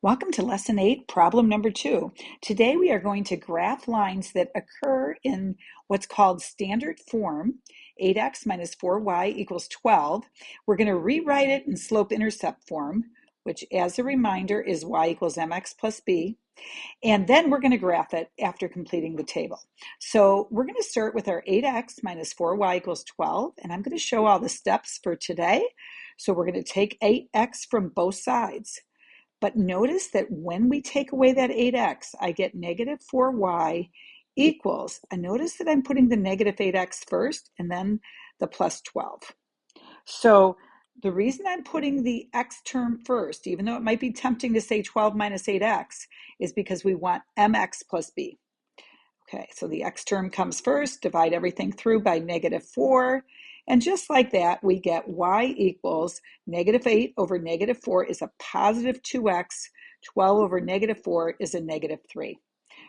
Welcome to Lesson 8, problem number 2. Today we are going to graph lines that occur in what's called standard form, 8x minus 4y equals 12. We're going to rewrite it in slope-intercept form, which as a reminder is y equals mx plus b. And then we're going to graph it after completing the table. So we're going to start with our 8x minus 4y equals 12, and I'm going to show all the steps for today. So we're going to take 8x from both sides. But notice that when we take away that 8x, I get negative 4y equals, and notice that I'm putting the negative 8x first and then the plus 12. So the reason I'm putting the x term first, even though it might be tempting to say 12 minus 8x, is because we want mx plus b. Okay, so the x term comes first, divide everything through by negative 4, and just like that, we get y equals negative 8 over negative 4 is a positive 2x, 12 over negative 4 is a negative 3.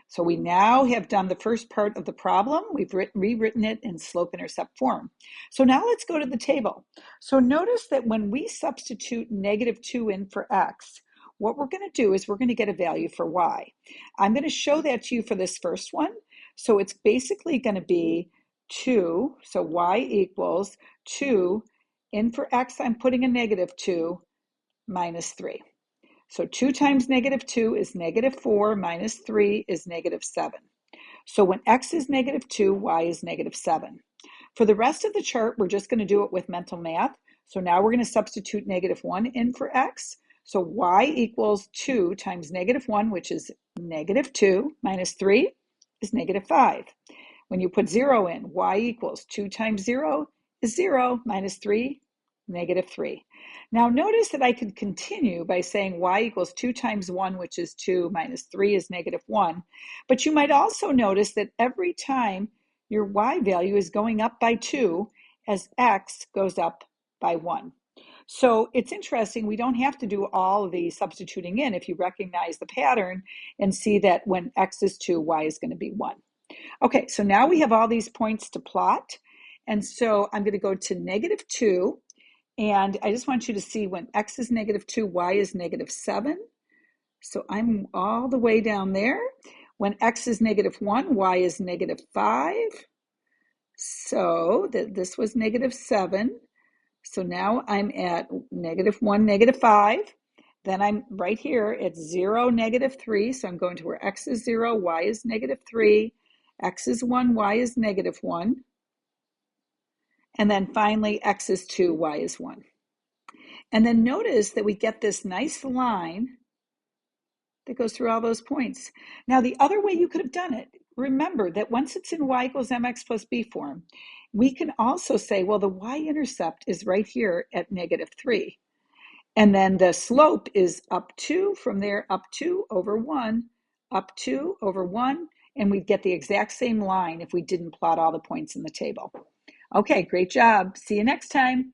So we now have done the first part of the problem. We've rewritten it in slope-intercept form. So now let's go to the table. So notice that when we substitute negative 2 in for x, what we're going to do is we're going to get a value for y. I'm going to show that to you for this first one. So it's basically going to be 2, so y equals 2, in for x I'm putting a negative 2, minus 3. So 2 times negative 2 is negative 4, minus 3 is negative 7. So when x is negative 2, y is negative 7. For the rest of the chart, we're just going to do it with mental math. So now we're going to substitute negative 1 in for x. So y equals 2 times negative 1, which is negative 2, minus 3 is negative 5. When you put 0 in, y equals 2 times 0 is 0, minus 3, negative 3. Now notice that I could continue by saying y equals 2 times 1, which is 2, minus 3 is negative 1. But you might also notice that every time your y value is going up by 2 as x goes up by 1. So it's interesting, we don't have to do all of the substituting in if you recognize the pattern and see that when x is 2, y is going to be 1. Okay, so now we have all these points to plot. And so I'm going to go to negative 2. And I just want you to see when x is negative 2, y is negative 7. So I'm all the way down there. When x is negative 1, y is negative 5. So this was negative 7. So now I'm at negative 1, negative 5. Then I'm right here at 0, negative 3. So I'm going to where x is 0, y is negative 3. X is 1, y is negative 1. And then finally, x is 2, y is 1. And then notice that we get this nice line that goes through all those points. Now, the other way you could have done it, remember that once it's in y equals mx plus b form, we can also say, well, the y-intercept is right here at negative 3. And then the slope is up 2, from there up 2 over 1, up 2 over 1, and we'd get the exact same line if we didn't plot all the points in the table. Okay, great job. See you next time.